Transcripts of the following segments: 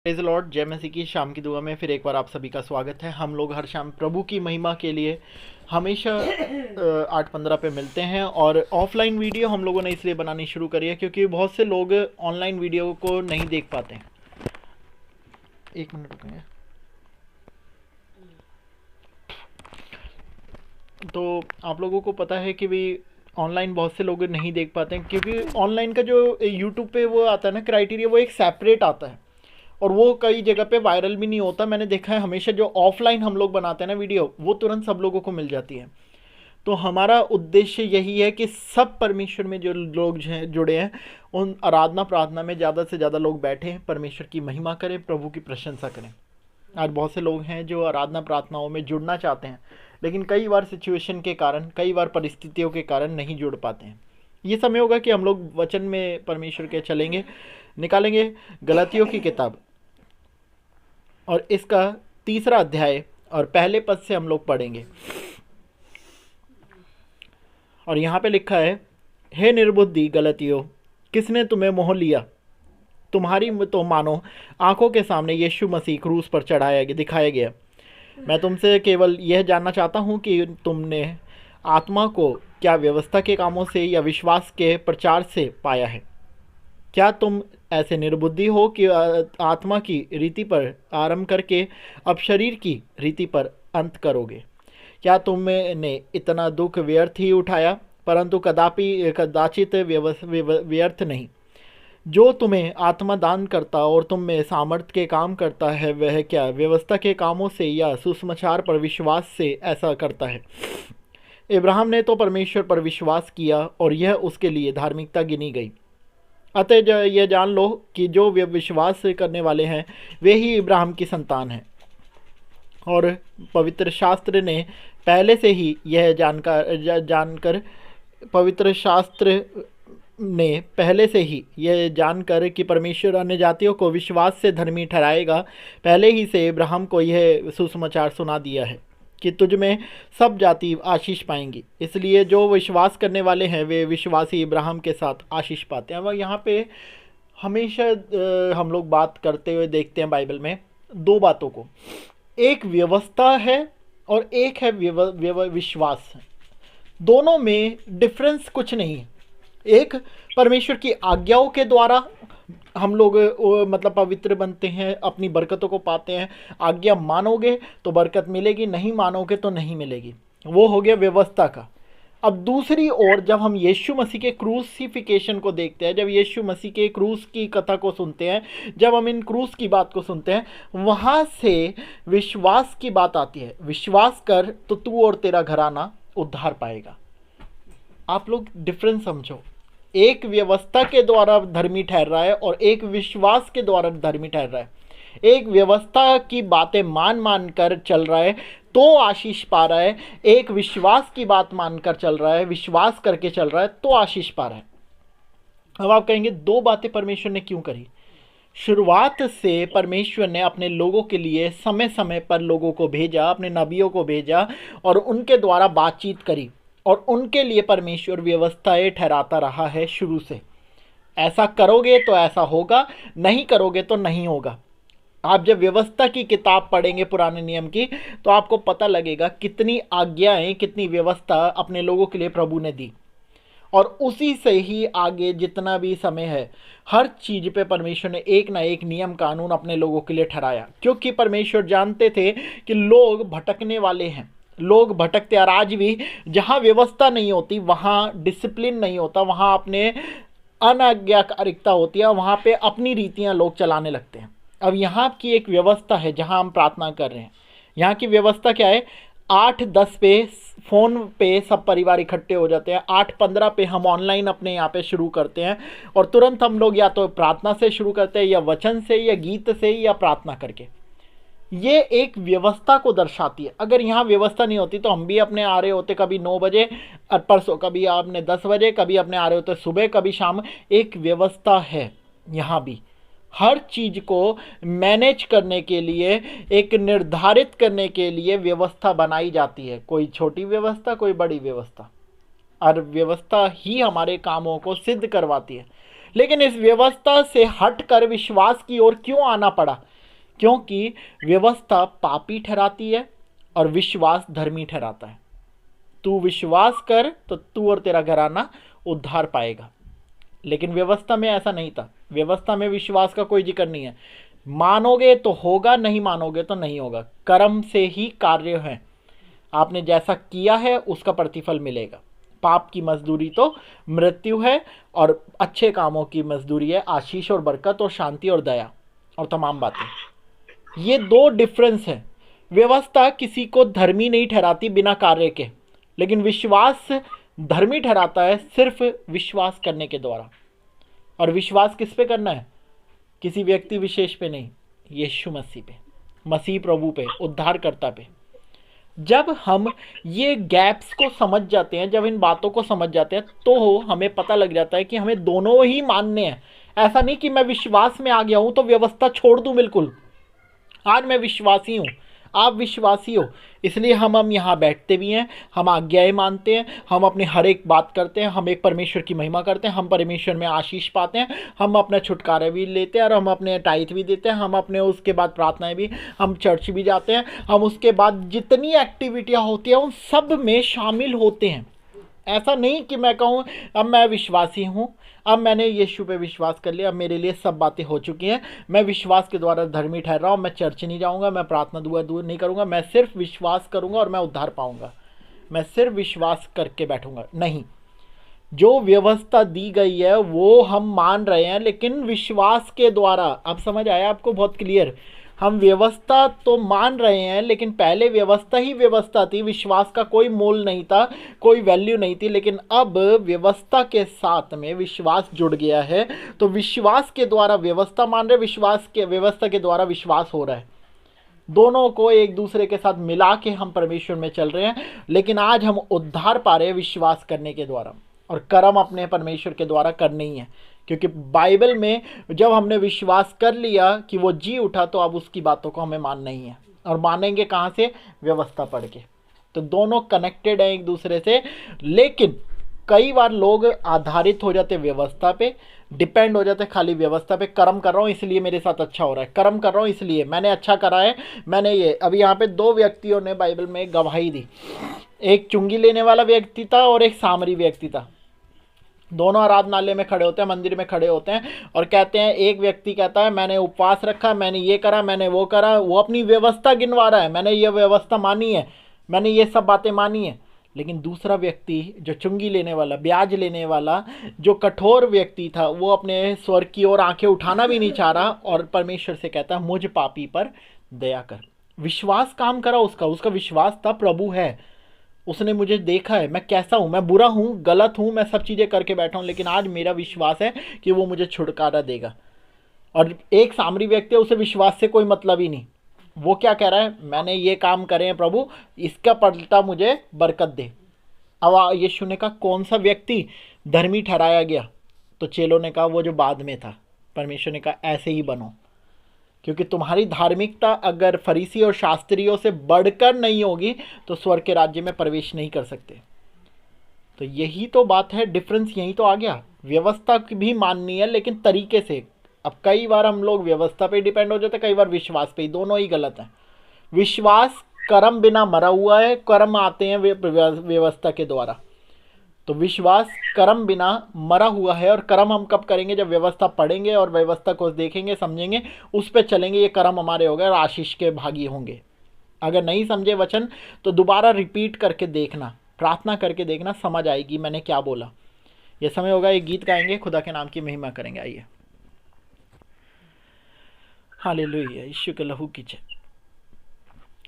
Praise the Lord. जय मसीह की शाम की दुआ में फिर एक बार आप सभी का स्वागत है। हम लोग हर शाम प्रभु की महिमा के लिए हमेशा 8:15 पे मिलते हैं और ऑफलाइन वीडियो हम लोगों ने इसलिए बनानी शुरू करी है क्योंकि बहुत से लोग ऑनलाइन वीडियो को नहीं देख पाते हैं। एक मिनट रुकेंगे। तो आप लोगों को पता है कि भी ऑनलाइन बहुत से लोग नहीं देख पाते हैं क्योंकि ऑनलाइन का जो यूट्यूब पे वो आता है ना क्राइटेरिया, वो एक सेपरेट आता है और वो कई जगह पे वायरल भी नहीं होता। मैंने देखा है हमेशा जो ऑफलाइन हम लोग बनाते हैं ना वीडियो, वो तुरंत सब लोगों को मिल जाती है। तो हमारा उद्देश्य यही है कि सब परमेश्वर में जो लोग जुड़े हैं उन आराधना प्रार्थना में ज़्यादा से ज़्यादा लोग बैठें, परमेश्वर की महिमा करें, प्रभु की प्रशंसा करें। आज बहुत से लोग हैं जो आराधना प्रार्थनाओं में जुड़ना चाहते हैं लेकिन कई बार सिचुएशन के कारण, कई बार परिस्थितियों के कारण नहीं जुड़ पाते हैं। ये समय होगा कि हम लोग वचन में परमेश्वर के चलेंगे, निकालेंगे गलातियों की किताब और इसका 3 अध्याय और पहले पद से हम लोग पढ़ेंगे। और यहाँ पे लिखा है, हे निर्बुद्धि गलतियों, किसने तुम्हें मोह लिया? तुम्हारी तो मानो आंखों के सामने यीशु मसीह क्रूस पर दिखाया गया। मैं तुमसे केवल यह जानना चाहता हूँ कि तुमने आत्मा को क्या व्यवस्था के कामों से या विश्वास के प्रचार से पाया है? क्या तुम ऐसे निर्बुद्धि हो कि आत्मा की रीति पर आरंभ करके अब शरीर की रीति पर अंत करोगे? क्या तुमने इतना दुख व्यर्थ ही उठाया, परंतु कदाचित व्यर्थ नहीं। जो तुम्हें आत्मा दान करता और तुम में सामर्थ्य के काम करता है, वह क्या व्यवस्था के कामों से या सुसमाचार पर विश्वास से ऐसा करता है? इब्राहिम ने तो परमेश्वर पर विश्वास किया और यह उसके लिए धार्मिकता गिनी गई। अतः यह जान लो कि जो वे विश्वास करने वाले हैं वे ही इब्राहिम की संतान हैं। और पवित्र शास्त्र ने पहले से ही यह जानकर कि परमेश्वर अन्य जातियों को विश्वास से धर्मी ठहराएगा, पहले ही से इब्राहिम को यह सुसमाचार सुना दिया है कि तुझ में सब जाति आशीष पाएंगी। इसलिए जो विश्वास करने वाले हैं वे विश्वासी इब्राहिम के साथ आशीष पाते हैं। वह यहाँ पे हमेशा हम लोग बात करते हुए देखते हैं बाइबल में 2 बातों को, एक व्यवस्था है और एक है विश्वास। दोनों में डिफरेंस कुछ नहीं है। एक परमेश्वर की आज्ञाओं के द्वारा हम लोग मतलब पवित्र बनते हैं, अपनी बरकतों को पाते हैं। आज्ञा मानोगे तो बरकत मिलेगी, नहीं मानोगे तो नहीं मिलेगी। वो हो गया व्यवस्था का। अब दूसरी ओर जब हम यीशु मसीह के क्रूसिफिकेशन को देखते हैं, जब यीशु मसीह के क्रूस की कथा को सुनते हैं, जब हम इन क्रूस की बात को सुनते हैं, वहाँ से विश्वास की बात आती है। विश्वास कर तो तू और तेरा घराना उद्धार पाएगा। आप लोग डिफरेंस समझो, एक व्यवस्था के द्वारा धर्मी ठहर रहा है और एक विश्वास के द्वारा धर्मी ठहर रहा है। एक व्यवस्था की बातें मान कर चल रहा है तो आशीष पा रहा है, एक विश्वास की बात मानकर चल रहा है, विश्वास करके चल रहा है तो आशीष पा रहा है। अब आप कहेंगे 2 बातें परमेश्वर ने क्यों करी? शुरुआत से परमेश्वर ने अपने लोगों के लिए समय समय पर लोगों को भेजा, अपने नबियों को भेजा और उनके द्वारा बातचीत करी और उनके लिए परमेश्वर व्यवस्थाएं ठहराता रहा है शुरू से। ऐसा करोगे तो ऐसा होगा, नहीं करोगे तो नहीं होगा। आप जब व्यवस्था की किताब पढ़ेंगे पुराने नियम की, तो आपको पता लगेगा कितनी आज्ञाएं, कितनी व्यवस्था अपने लोगों के लिए प्रभु ने दी। और उसी से ही आगे जितना भी समय है, हर चीज़ पे परमेश्वर ने एक ना एक नियम कानून अपने लोगों के लिए ठहराया, क्योंकि परमेश्वर जानते थे कि लोग भटकने वाले हैं, लोग भटकते। और आज भी जहाँ व्यवस्था नहीं होती, वहाँ डिसिप्लिन नहीं होता, वहाँ अपने अनाज्ञाकारिता होती है, वहाँ पे अपनी रीतियाँ लोग चलाने लगते हैं। अब यहाँ की एक व्यवस्था है जहाँ हम प्रार्थना कर रहे हैं। यहाँ की व्यवस्था क्या है? 8:10 पे फ़ोन पे सब परिवार इकट्ठे हो जाते हैं, 8:15 पे हम ऑनलाइन अपने यहाँ पे शुरू करते हैं और तुरंत हम लोग या तो प्रार्थना से शुरू करते हैं, या वचन से, या गीत से, या प्रार्थना करके। ये एक व्यवस्था को दर्शाती है। अगर यहाँ व्यवस्था नहीं होती तो हम भी अपने आ रहे होते कभी 9 बजे, परसों कभी आपने 10 बजे, कभी अपने आ रहे होते सुबह, कभी शाम। एक व्यवस्था है यहाँ भी। हर चीज़ को मैनेज करने के लिए, एक निर्धारित करने के लिए व्यवस्था बनाई जाती है। कोई छोटी व्यवस्था, कोई बड़ी व्यवस्था, और व्यवस्था ही हमारे कामों को सिद्ध करवाती है। लेकिन इस व्यवस्था से हटकर विश्वास की ओर क्यों आना पड़ा? क्योंकि व्यवस्था पापी ठहराती है और विश्वास धर्मी ठहराता है। तू विश्वास कर तो तू और तेरा घराना उद्धार पाएगा। लेकिन व्यवस्था में ऐसा नहीं था। व्यवस्था में विश्वास का कोई जिक्र नहीं है। मानोगे तो होगा, नहीं मानोगे तो नहीं होगा। कर्म से ही कार्य है। आपने जैसा किया है उसका प्रतिफल मिलेगा। पाप की मजदूरी तो मृत्यु है और अच्छे कामों की मजदूरी है आशीष और बरकत और शांति और दया और तमाम बातें। ये दो डिफरेंस है। व्यवस्था किसी को धर्मी नहीं ठहराती बिना कार्य के, लेकिन विश्वास धर्मी ठहराता है सिर्फ विश्वास करने के द्वारा। और विश्वास किस पे करना है? किसी व्यक्ति विशेष पे नहीं, यीशु मसीह पे, मसीह प्रभु पे, उद्धारकर्ता पे। जब हम ये गैप्स को समझ जाते हैं, जब इन बातों को समझ जाते हैं, तो हमें पता लग जाता है कि हमें दोनों ही मानने हैं। ऐसा नहीं कि मैं विश्वास में आ गया हूं तो व्यवस्था छोड़ दूं बिल्कुल। आज मैं विश्वासी हूं, आप विश्वासी हो, इसलिए हम यहाँ बैठते भी हैं, हम आज्ञाएं मानते हैं, हम अपनी हर एक बात करते हैं, हम एक परमेश्वर की महिमा करते हैं, हम परमेश्वर में आशीष पाते हैं, हम अपना छुटकारा भी लेते हैं और हम अपने टाइट भी देते हैं, हम अपने उसके बाद प्रार्थनाएं भी, हम चर्च भी जाते हैं, हम उसके बाद जितनी एक्टिविटियाँ होती हैं उन सब में शामिल होते हैं। ऐसा नहीं कि मैं कहूँ अब मैं विश्वासी हूँ, अब मैंने यीशु पे विश्वास कर लिया, अब मेरे लिए सब बातें हो चुकी हैं, मैं विश्वास के द्वारा धर्मी ठहर रहा हूँ, मैं चर्च नहीं जाऊँगा, मैं प्रार्थना दुआ दूर नहीं करूँगा, मैं सिर्फ विश्वास करूँगा और मैं उद्धार पाऊँगा, मैं सिर्फ विश्वास करके बैठूँगा। नहीं, जो व्यवस्था दी गई है वो हम मान रहे हैं, लेकिन विश्वास के द्वारा। अब समझ आया आपको? बहुत क्लियर। हम व्यवस्था तो मान रहे हैं, लेकिन पहले व्यवस्था ही व्यवस्था थी, विश्वास का कोई मोल नहीं था, कोई वैल्यू नहीं थी। लेकिन अब व्यवस्था के साथ में विश्वास जुड़ गया है, तो विश्वास के द्वारा व्यवस्था मान रहे, विश्वास के व्यवस्था के द्वारा विश्वास हो रहा है। दोनों को एक दूसरे के साथ मिला के हम परमेश्वर में चल रहे हैं। लेकिन आज हम उद्धार पा रहे हैं विश्वास करने के द्वारा, और कर्म अपने परमेश्वर के द्वारा करने ही है। क्योंकि बाइबल में जब हमने विश्वास कर लिया कि वो जी उठा, तो अब उसकी बातों को हमें मानना ही है। और मानेंगे कहाँ से? व्यवस्था पढ़ के। तो दोनों कनेक्टेड हैं एक दूसरे से। लेकिन कई बार लोग आधारित हो जाते व्यवस्था पे, डिपेंड हो जाते खाली व्यवस्था पे। कर्म कर रहा हूँ इसलिए मेरे साथ अच्छा हो रहा है, कर्म कर रहा हूँ इसलिए मैंने अच्छा करा है, मैंने ये। अभी यहाँ पे दो व्यक्तियों ने बाइबल में गवाही दी, एक चुंगी लेने वाला व्यक्ति था और एक सामरी व्यक्ति था। दोनों आराधनालय में खड़े होते हैं, मंदिर में खड़े होते हैं और कहते हैं, एक व्यक्ति कहता है मैंने उपवास रखा, मैंने ये करा, मैंने वो करा, वो अपनी व्यवस्था गिनवा रहा है, मैंने ये व्यवस्था मानी है, मैंने ये सब बातें मानी है। लेकिन दूसरा व्यक्ति जो चुंगी लेने वाला, ब्याज लेने वाला, जो कठोर व्यक्ति था, वो अपने स्वर्ग की ओर आंखें उठाना भी नहीं चाह रहा और परमेश्वर से कहता है मुझ पापी पर दया कर। विश्वास काम करा उसका, उसका विश्वास था प्रभु है, उसने मुझे देखा है, मैं कैसा हूँ, मैं बुरा हूँ, गलत हूँ, मैं सब चीज़ें करके बैठा हूँ, लेकिन आज मेरा विश्वास है कि वो मुझे छुटकारा देगा। और एक सामरी व्यक्ति है, उसे विश्वास से कोई मतलब ही नहीं। वो क्या कह रहा है? मैंने ये काम करे हैं प्रभु, इसका पलटा मुझे बरकत दे। अब यीशु ने कहा कौन सा व्यक्ति धर्मी ठहराया गया? तो चेलों ने कहा वो जो बाद में था। परमेश्वर ने कहा ऐसे ही बनो, क्योंकि तुम्हारी धार्मिकता अगर फरीसी और शास्त्रियों से बढ़कर नहीं होगी तो स्वर्ग के राज्य में प्रवेश नहीं कर सकते। तो यही तो बात है, डिफरेंस यही तो आ गया। व्यवस्था भी माननी है, लेकिन तरीके से। अब कई बार हम लोग व्यवस्था पे डिपेंड हो जाते, कई बार विश्वास पे, दोनों ही गलत है। विश्वास कर्म बिना मरा हुआ है, कर्म आते हैं व्यवस्था के द्वारा। तो विश्वास कर्म बिना मरा हुआ है, और कर्म हम कब करेंगे? जब व्यवस्था पढ़ेंगे और व्यवस्था को देखेंगे, समझेंगे, उस पर चलेंगे, ये कर्म हमारे हो गए और आशीष के भागी होंगे। अगर नहीं समझे वचन तो दोबारा रिपीट करके देखना, प्रार्थना करके देखना, समझ आएगी मैंने क्या बोला। ये समय होगा एक गीत गाएंगे, खुदा के नाम की महिमा करेंगे। आइए। हालेलुया, यीशु के लहू की जय।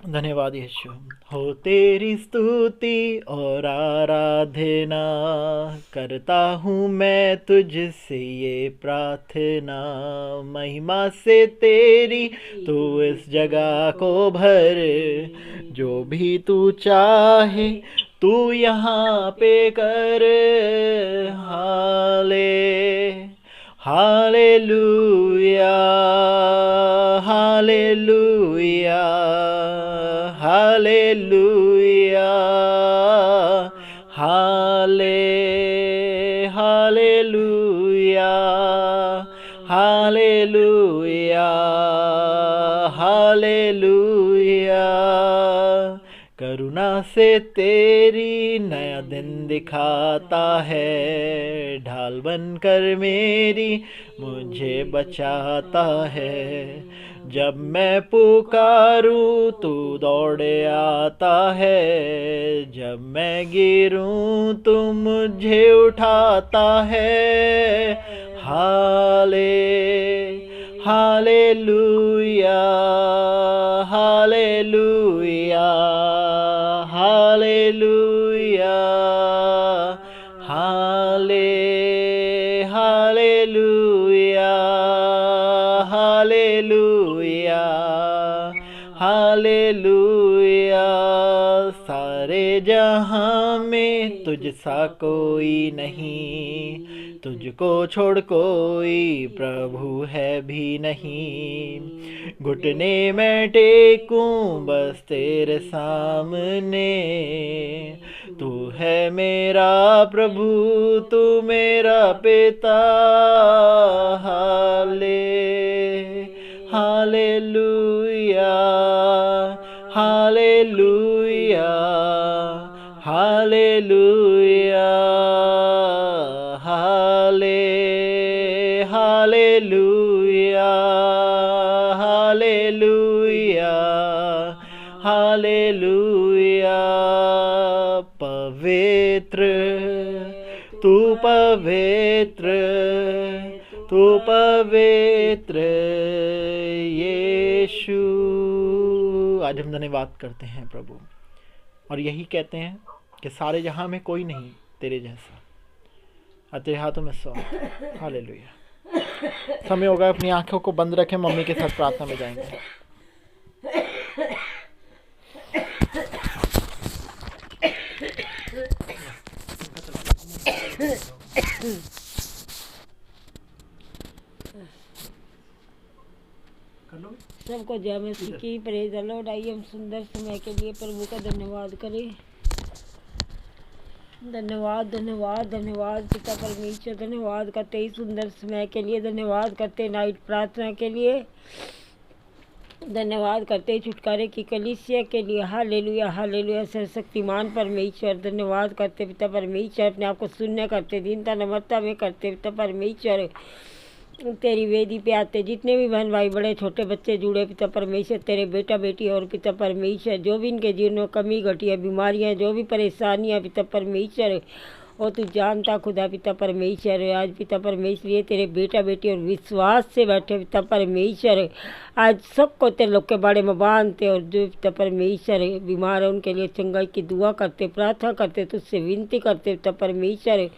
धन्यवाद यीशु। हो तेरी स्तुति और आराधना करता हूँ मैं तुझसे ये प्रार्थना, महिमा से तेरी तू इस जगह को भर, जो भी तू चाहे तू यहाँ पे कर। Hallelujah, hallelujah, hallelujah, hallelujah, hallelujah, hallelujah. करुणा से तेरी नया दिन दिखाता है, ढाल बनकर मेरी मुझे बचाता है। जब मैं पुकारूं तू दौड़े आता है, जब मैं गिरूं तू मुझे उठाता है। Hallelujah, hallelujah, hallelujah, hallelujah, hallelujah, hallelujah. सारे जहां में तुझसा कोई नहीं, तुझको छोड़ कोई प्रभु है भी नहीं। घुटने में टेकूं बस तेरे सामने, तू है मेरा प्रभु, तू मेरा पिता। Hallelujah, hallelujah, hallelujah, hallelujah, hallelujah, hallelujah. पवित्र तू, पवित्र तू, पवित्र यीशु। आज हम धन्यवाद करते हैं प्रभु, और यही कहते हैं कि सारे जहां में कोई नहीं तेरे जैसा, और तेरे हाथों में सौ। हालेलुया। समय होगा, अपनी आंखों को बंद रखें, मम्मी के साथ प्रार्थना में जाएंगे। सबको जय मसीह की, प्रेज द लॉर्ड। आइए हम सुंदर समय के लिए प्रभु का धन्यवाद करें। धन्यवाद, धन्यवाद, धन्यवाद पिता परमेश्वर। धन्यवाद करते इस सुंदर समय के लिए, धन्यवाद करते नाइट प्रार्थना के लिए, धन्यवाद करते छुटकारे की कलीसिया के लिए। Hallelujah, hallelujah. सर्वशक्तिमान परमेश्वर, धन्यवाद करते पिता परमेश्वर। अपने आप को शून्य करते, दीनता नम्रता में करते पिता परमेश्वर। तेरी वेदी पे आते जितने भी बहन भाई बड़े छोटे बच्चे जुड़े पिता परमेश्वर, तेरे बेटा बेटी और पिता परमेश्वर, जो भी इनके जीवन में कमी घटी है, बीमारियां, जो भी परेशानियां पिता परमेश्वर, और तू जानता खुदा पिता परमेश्वर। आज पिता परमेश्वर ये तेरे बेटा बेटी और विश्वास से बैठे पिता परमेश्वर, आज सबको तेरे लोग के बारे में बांधते, और जो पिता परमेश्वर बीमार है उनके लिए चंगाई की दुआ करते, प्रार्थना करते, तुझसे विनती करते पिता परमेश्वर।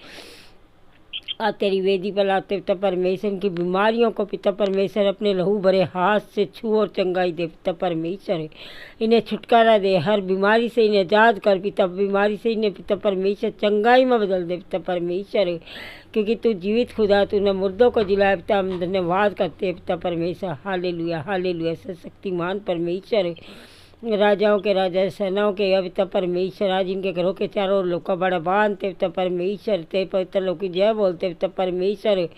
आज तेरी वेदी पर लाते पिता परमेश्वर, की बीमारियों को पिता परमेश्वर अपने लहू भरे हाथ से छू और चंगाई दे पिता परमेश्वर। इन्हें छुटकारा दे, हर बीमारी से इन्हें आजाद कर पिता, बीमारी से इन्हें पिता परमेश्वर चंगाई में बदल दे पिता परमेश्वर, क्योंकि तू जीवित खुदा, तूने मुर्दों को जिलाया पिता। हम धन्यवाद करते हैं पिता परमेश्वर। Hallelujah, hallelujah. शक्तिमान परमेश्वर, राजाओं के राजा, सेनाओं के पिता परमेश्वर, आज इनके घरों के चारों ओर लोग का बड़ा बांधते पिता परमेश्वर, ते पवित्र लोग की जय बोलते पिता परमेश्वर।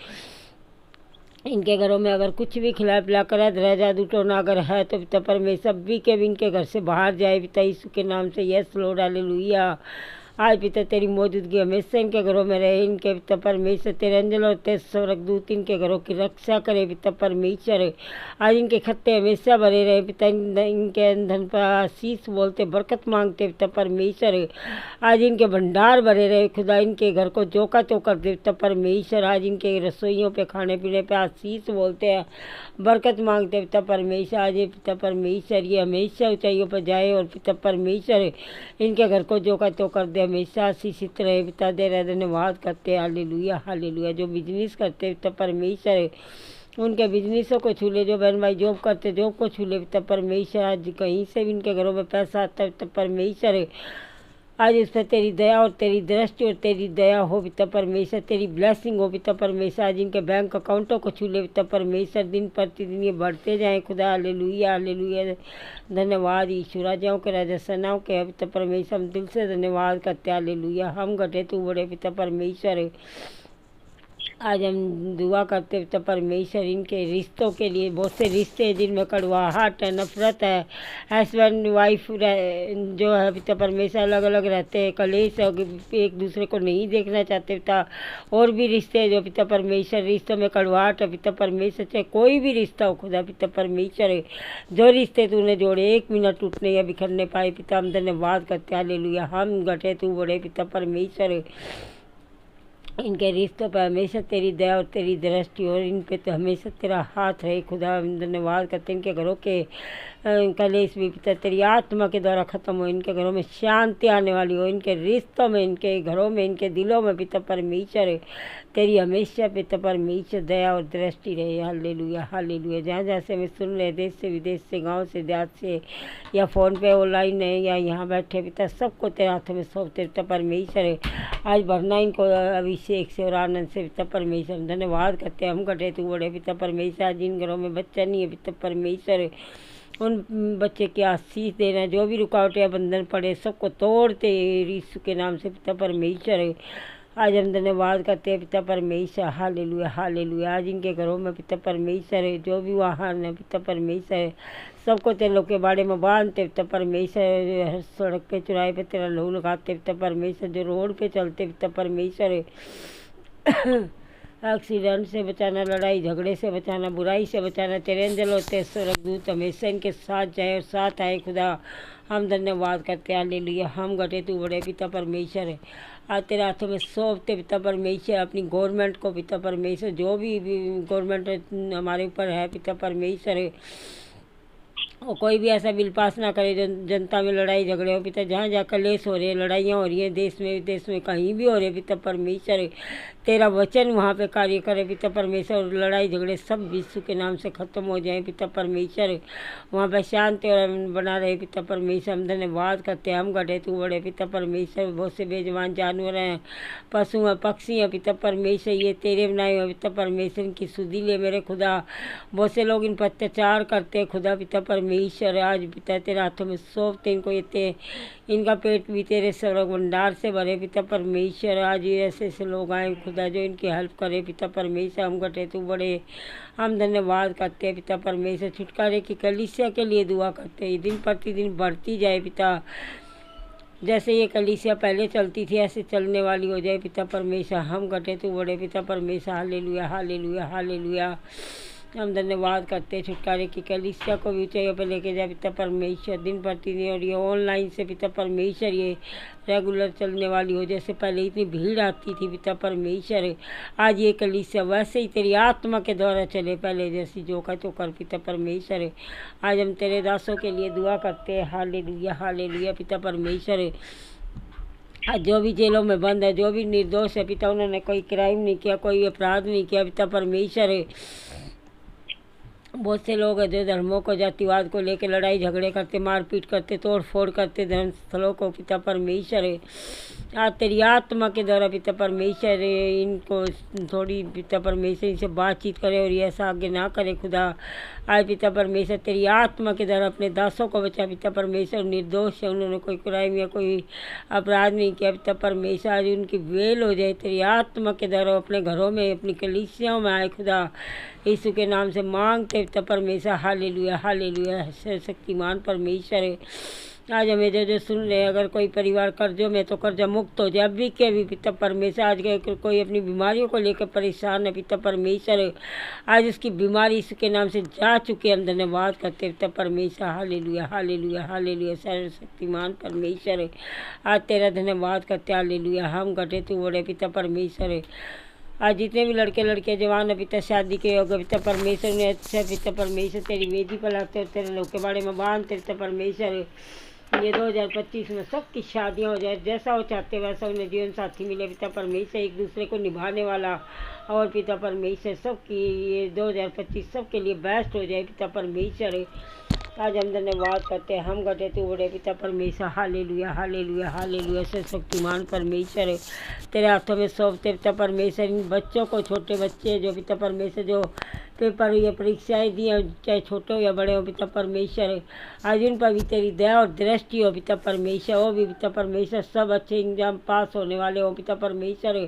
इनके घरों में अगर कुछ भी खिला पिला कर रह जादू टोना अगर है तो पिता परमेश्वर सभी के भी इनके घर से बाहर जाए पिता यीशु के नाम से। Yes Lord, hallelujah. आज पिता तेरी मौजूदगी हमेशा इनके घरों में रहे, इनके पिता परमेश्वर तेरे अंजल और तेज स्वर्गदूत इनके घरों की रक्षा करे पिता परमेश्वर। आज इनके खत्ते हमेशा भरे रहे पिता, इनके धन पर आशीष बोलते, बरकत मांगते पिता परमेश्वर। आज इनके भंडार भरे रहे खुदा, इनके घर को चौका चौकर दे पिता परमेश्वर। आज इनके रसोइयों पे खाने पीने पे आशीष बोलते हैं, बरकत मांगते पिता परमेश्वर। आज ये पिता परमेश्वर ये हमेशा ऊंचाइयों पर जाए, और पिता परमेश्वर इनके घर को चौका चौकर दे, हमेशा आशीषित रहे पिता। दे रहे धन्यवाद करते, हालेलुया, हालेलुया। जो बिजनेस करते पिता परमेश्वर उनके बिजनेसों को छू ले, जो बहन भाई जॉब करते जॉब को छू ले पिता परमेश्वर। आज कहीं से भी इनके घरों में पैसा आता है पिता परमेश्वर, आज इस पर तेरी दया और तेरी दृष्टि और तेरी दया हो पिता परमेश्वर, तेरी ब्लेसिंग हो पिता परमेश्वर। आज इनके बैंक अकाउंटों को छू ले पिता परमेश्वर, दिन प्रतिदिन ये बढ़ते जाएं खुदा। Hallelujah, hallelujah. धन्यवाद यीशु। राजाओं के राजा, सेनाओं के पिता परमेश्वर, हम दिल से धन्यवाद करते हैं। हालेलुया। हम घटे तू बड़े पिता परमेश्वर, आज हम दुआ करते पिता परमेश्वर इनके रिश्तों के लिए। बहुत से रिश्ते हैं जिनमें कड़वाहट है, नफरत है, हस्बैंड वाइफ जो है पिता परमेश्वर अलग अलग रहते हैं, कलेश है, एक दूसरे को नहीं देखना चाहते पिता। और भी रिश्ते हैं जो पिता परमेश्वर रिश्तों में कड़वाहट है पिता परमेश्वर, चाहे कोई भी रिश्ता हो खुदा पिता परमेश्वर, जो रिश्ते तूने जोड़े एक मिनट टूटने या बिखरने पाए पिता, हम धन्यवाद करते हैं हालेलुया। हम घटे तू बड़े पिता परमेश्वर, इनके रिश्तों पर हमेशा तेरी दया और तेरी दृष्टि और इन पे तो हमेशा तेरा हाथ रहे खुदा। हम धन्यवाद करते हैं इनके घरों के कलेश भी पिता तेरी आत्मा के द्वारा ख़त्म हो, इनके घरों में शांति आने वाली हो, इनके रिश्तों में, इनके घरों में, इनके दिलों में पिता परमेश्वर तेरी हमेशा पिता परमेश्वर दया और दृष्टि रहे। Hallelujah hallelujah. जहाँ जहाँ से हमें सुन रहे, देश से विदेश से, गांव से देहात से, या फ़ोन पे ऑनलाइन है या यहाँ बैठे पिता, सबको तेरे हाथों में सौंपते पिता परमेश्वर। आज भरना इनको अभिषेक से और आनंद से पिता परमेश्वर। धन्यवाद करते हैं हम घटे तू बड़े पिता परमेश्वर। आज जिन घरों में बच्चा नहीं है पिता परमेश्वर, उन बच्चे की आशीष देना, जो भी रुकावटें या बंधन पड़े सबको तोड़ते यीशु के नाम से पिता परमेश्वर। आज हम धन्यवाद करते हैं पिता परमेश्वर। Hallelujah hallelujah. आज इनके घरों में पिता परमेश्वर है, जो भी वाहन है पिता परमेश्वर सबको तेरे लोग के बारे में बांधते पिता परमेश्वर। सड़क पे चौराहे पे तेरा लहू लगाते पिता परमेश्वर, जो रोड पे चलते पिता परमेश्वर एक्सीडेंट से बचाना, लड़ाई झगड़े से बचाना, बुराई से बचाना, तेरे एंजल होते स्वर्गदूत हमेशा इनके साथ जाए और साथ आए खुदा। हम धन्यवाद करते हैं हालेलुया। हम घटे तू बड़े पिता परमेश्वर है। आज तेरे हाथों में सौंपते पिता परमेश्वर अपनी गवर्नमेंट को पिता परमेश्वर, जो भी गवर्नमेंट हमारे ऊपर है पिता परमेश्वर, और कोई भी ऐसा बिल पास ना करे जो जनता में लड़ाई झगड़े हो पिता। जहाँ जहाँ कलेश हो रहे हैं, लड़ाइयाँ हो रही हैं, देश में विदेश में कहीं भी हो रहे पिता परमेश्वर, तेरा वचन वहाँ पे कार्य करे पिता परमेश्वर, और लड़ाई झगड़े सब यीशु के नाम से ख़त्म हो जाए पिता परमेश्वर। वहाँ पर शांति और अमन बना रहे पिता परमेश्वर। हम धन्यवाद करते हैं हम घटे तू बड़े पिता परमेश्वर। बहुत से बेजुबान जानवर हैं, पशु हैं, पक्षी हैं पिता परमेश्वर, ये तेरे बनाए हुए पिता परमेश्वर, इनकी सुधि ले मेरे खुदा। बहुत से लोग इन पर अत्याचार करते हैं खुदा पिता परमेश्वर। आज पिता तेरे हाथों में सौंपते इनको, ये इनका पेट भी तेरे स्वर्ग भंडार से भरे पिता परमेश्वर। आज ये ऐसे ऐसे लोग आए खुदा जो इनकी हेल्प करे पिता परमेश्वर। हम घटे तू बड़े, हम धन्यवाद करते हैं पिता परमेश्वर। छुटकारे की कलीसिया के लिए दुआ करते हैं, दिन प्रतिदिन बढ़ती जाए पिता। जैसे ये कलीसिया पहले चलती थी ऐसे चलने वाली हो जाए पिता परमेश्वर। हम घटे तू बड़े पिता परमेश्वर। Hallelujah hallelujah hallelujah. हम धन्यवाद करते हैं छुटकारे की कलीसिया को भी ऊंचाइयों पर लेके जाए पिता परमेश्वर, दिन प्रतिदिन। और ये ऑनलाइन से पिता परमेश्वर ये रेगुलर चलने वाली हो, जैसे पहले इतनी भीड़ आती थी पिता परमेश्वर, आज ये कलीसिया वैसे ही तेरी आत्मा के द्वारा चले, पहले जैसी जो का तो कर पिता परमेश्वर। आज हम तेरे दासों के लिए दुआ करते हैं। हालेलुया हालेलुया पिता परमेश्वर। आज जो भी जेलों में बंद है, जो भी निर्दोष है पिता, उन्होंने कोई क्राइम नहीं किया, कोई अपराध नहीं किया पिता परमेश्वर। बहुत से लोग हैं जो धर्मों को, जातिवाद को लेकर लड़ाई झगड़े करते, मारपीट करते, तोड़ फोड़ करते धर्म स्थलों को पिता परमेश्वर। आज तेरी आत्मा के द्वारा पिता परमेश्वर इनको थोड़ी पिता परमेश्वर इनसे बातचीत करे और ये ऐसा आगे ना करे खुदा। आज पिता परमेश्वर तेरी आत्मा के द्वारा अपने दासों को बचा पिता परमेश्वर। निर्दोष है, उन्होंने कोई क्राइम या कोई अपराध नहीं किया पिता परमेश्वर। आज उनकी वेल हो जाए तेरी आत्मा के द्वारा, अपने घरों में, अपनी कलीसियाओं में आए खुदा। यीशु के नाम से मांगते पिता परमेश्वर। Hallelujah hallelujah. शक्तिमान परमेश्वर। आज हमें जो सुन रहे हैं, अगर कोई परिवार कर्जों में तो कर्जा मुक्त हो जाए अभी के भी पिता परमेश्वर। आज कोई अपनी बीमारियों को लेकर परेशान है पिता परमेश्वर, आज उसकी बीमारी यीशु के नाम से जा चुकी है। हम धन्यवाद करते पिता परमेश्वर। Hallelujah hallelujah hallelujah. सर्वशक्तिमान परमेश्वर, आज तेरा धन्यवाद करते। हालेलुया। हम घटे तू बड़े पिता परमेश्वर। आज जितने भी लड़के लड़के जवान है पिता, शादी के योग्य पिता परमेश्वर ने अच्छा पिता परमेश्वर तेरी वेदी पर लाते हो, तेरे लोग के बारे में बांधते पिता परमेश्वर। ये 2025 में सबकी शादियाँ हो जाए, जैसा वो चाहते वैसा उन्हें जीवन साथी मिले पिता परमेश्वर, एक दूसरे को निभाने वाला। और पिता परमेश्वर सबकी ये 2025 सबके लिए बेस्ट हो जाए पिता परमेश्वर। आज हम धन्यवाद करते हैं। हम घटे तू बड़े पिता परमेश्वर। Hallelujah hallelujah hallelujah. शक्तिमान परमेश्वर, तेरे हाथों में सौंपते पिता परमेश्वर इन बच्चों को, छोटे बच्चे जो पिता परमेश्वर जो पेपर या परीक्षाएँ दी हैं, चाहे छोटे हो या बड़े हो पिता परमेश्वर, आज उन पर भी तेरी दया और दृष्टि हो पिता परमेश्वर। वो भी पिता परमेश्वर सब अच्छे एग्जाम पास होने वाले हो पिता परमेश्वर।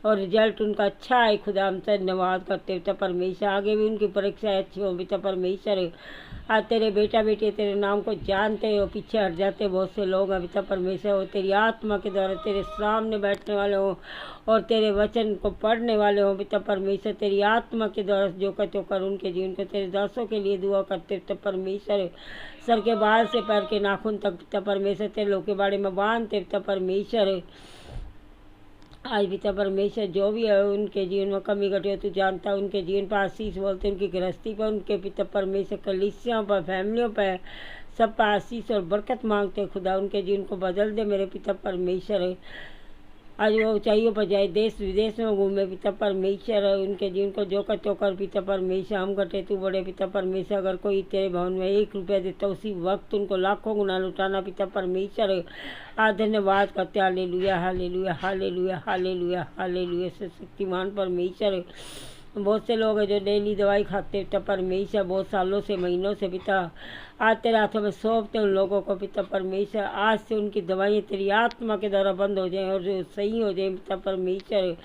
और रिजल्ट उनका अच्छा आए। खुदा हम धन्यवाद करते पिता परमेश्वर, आगे भी उनकी परीक्षाएं अच्छी हो पिता परमेश्वर। आज तेरे बेटा बेटे तेरे नाम को जानते हो, पीछे हट जाते बहुत से लोग हैं पिता परमेश्वर, और तेरी आत्मा के द्वारा तेरे सामने बैठने वाले हों और तेरे वचन को पढ़ने वाले हों पिता परमेश्वर। तेरी आत्मा के द्वारा जो कर उनके जीवन को तेरे दासों के लिए दुआ करते पिता परमेश्वर। सर के बाल से पैर के नाखून तक पिता परमेश्वर तेरे लोग के बारे में बांधते पिता परमेश्वर। आज पिता परमेश्वर जो भी है उनके जीवन में कमी घटी हो तू जानता है, उनके जीवन पर आशीष बोलते, उनकी गृहस्थी पर, उनके पिता परमेश्वर कलीसियों पर, फैमिलियों पर, सब पर आशीष और बरकत मांगते खुदा। उनके जीवन को बदल दे मेरे पिता परमेश्वर। आज वो ऊंचाइयों पर जाए, देश विदेश में घूमे पिता परमेश्वर। उनके जीवन को जो कर पिता परमेश्वर। हम घटे तू बड़े पिता परमेश्वर। अगर कोई तेरे भवन में 1 रुपया देता उसी वक्त उनको लाखों गुना लुटाना पिता परमेश्वर। आज धन्यवाद करते hallelujah hallelujah hallelujah hallelujah hallelujah Shaktimaan परमेश्वर। बहुत से लोग हैं जो डेली दवाई खाते पिता परमेश्वर, बहुत सालों से महीनों से पिता। आज तेरे हाथों में सौंपते उन लोगों को पिता परमेश्वर। आज से उनकी दवाइयाँ तेरी आत्मा के द्वारा बंद हो जाएं और जो सही हो जाए पिता परमेश्वर,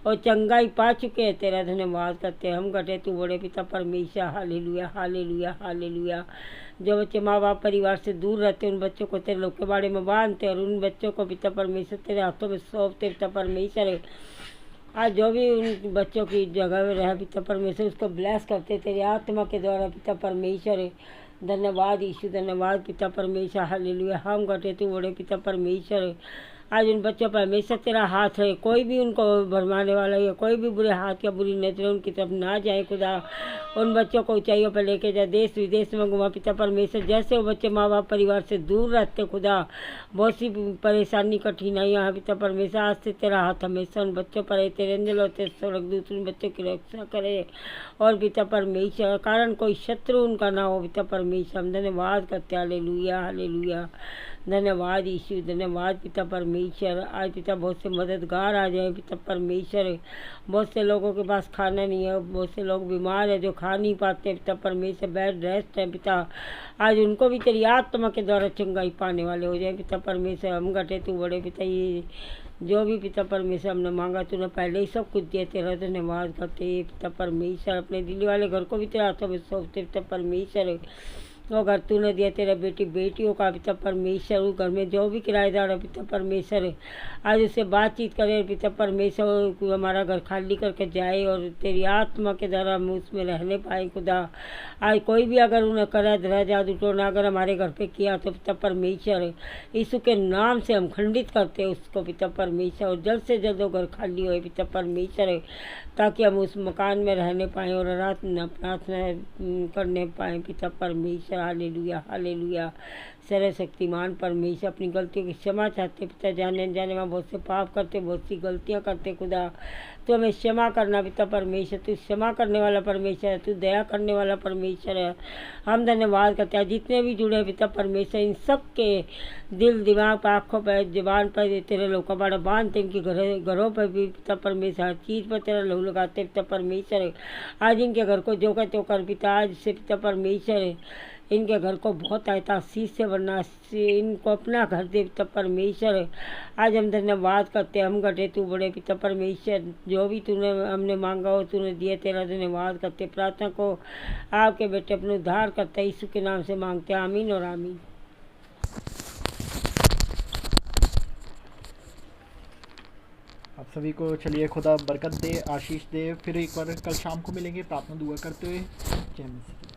और चंगाई पा चुके हैं। तेरा धन्यवाद करते हैं। हम घटे तू बड़े पिता परमेश्वर। Hallelujah hallelujah hallelujah. जो बच्चे माँ बाप परिवार से दूर रहते उन बच्चों को तेरे लोग के बारे में बांधते और उन बच्चों को पिता परमेश्वर तेरे हाथों में सौंपते पिता परमेश्वर। आज जो भी उन बच्चों की जगह में रहा पिता परमेश्वर उसको ब्लेस करते तेरी आत्मा के द्वारा पिता परमेश्वर। धन्यवाद यीशु, धन्यवाद पिता परमेश्वर। हालेलुया। हम घटे तू बड़े पिता परमेश्वर। आज उन बच्चों पर हमेशा तेरा हाथ है, कोई भी उनको भरमाने वाला या कोई भी बुरे हाथ या बुरी नजरें उनकी तरफ ना जाए खुदा। उन बच्चों को ऊंचाइयों पर लेके जा, देश विदेश में घुमा पिता परमेश्वर। जैसे वो बच्चे माँ बाप परिवार से दूर रहते खुदा, बहुत सी परेशानी कठिनाइयाँ हैं पिता परमेश्वर। आज से तेरा हाथ हमेशा उन बच्चों पर है। तेरे अंजल और तेरे स्वर्गदूत उन बच्चों की रक्षा करे और पिता परमेश्वर कारण कोई शत्रु उनका ना हो पिता परमेश्वर। हम धन्यवाद करते हालेलुया हालेलुया। धन्यवाद यीशु, धन्यवाद पिता परमेश्वर। आज पिता बहुत से मददगार आ जाए पिता परमेश्वर। बहुत से लोगों के पास खाना नहीं है, बहुत से लोग बीमार हैं जो खा नहीं पाते पिता परमेश्वर, बेड रेस्ट है पिता। आज उनको भी तेरी आत्मा के द्वारा चंगाई पाने वाले हो जाए पिता परमेश्वर। हम घटे तू बड़े पिता। ये जो भी पिता परमेश्वर हमने मांगा तूने पहले ही सब कुछ दिया। तेरा धन्यवाद करते पिता परमेश्वर। अपने दिल्ली वाले घर को भी तेरे हाथों में सौंपते पिता परमेश्वर। वो घर तूने दिया तेरा बेटी बेटियों का पिता परमेश्वर। उस घर में जो भी किराएदार है पिता परमेश्वर, आज उससे बातचीत करे पिता परमेश्वर। हमारा घर खाली करके जाए और तेरी आत्मा के द्वारा हम उसमें रहने पाए खुदा। आज कोई भी अगर उन्हें करे धरा जादू टोना अगर हमारे घर पे किया तो पिता परमेश्वर यीशु के नाम से हम खंडित करते उसको पिता परमेश्वर। और जल्द से जल्द वो घर खाली होए पिता परमेश्वर, ताकि हम उस मकान में रहने पाएँ और प्रार्थना करने पाएँ पिता परमेश्वर। Hallelujah hallelujah. सर्वशक्तिमान परमेश्वर अपनी गलतियों की क्षमा चाहते पिता। जाने अनजाने में बहुत से पाप करते, बहुत सी गलतियाँ करते खुदा। तो हमें क्षमा करना पिता परमेश्वर। तू क्षमा करने वाला परमेश्वर है, तू दया करने वाला परमेश्वर है। हम धन्यवाद करते हैं जितने भी जुड़े पिता परमेश्वर, इन सब के दिल दिमाग पर आँखों पर जुबान पर तेरे लोग का बड़ा बांधते, इनके घरों पर भी पिता परमेश्वर हर चीज़ पर तेरा लहू लगाते पिता परमेश्वर। आज इनके घर को जो कहते हो कर पिता। आज से पिता परमेश्वर इनके घर को बहुत आयता आशीष से वरना इनको अपना घर दे पिता परमेश्वर। आज हम धन्यवाद करते हैं। हम घटे तू बड़े पिता परमेश्वर। जो भी तूने हमने मांगा हो तूने दिया, तेरा धन्यवाद करते। प्रार्थना को आपके बेटे अपने उद्धार करते यीशु के नाम से मांगते हैं, आमीन और आमीन। आप सभी को चलिए खुदा बरकत दे, आशीष दे। फिर एक बार कल शाम को मिलेंगे प्रार्थना दुआ करते हुए। जय मसीह।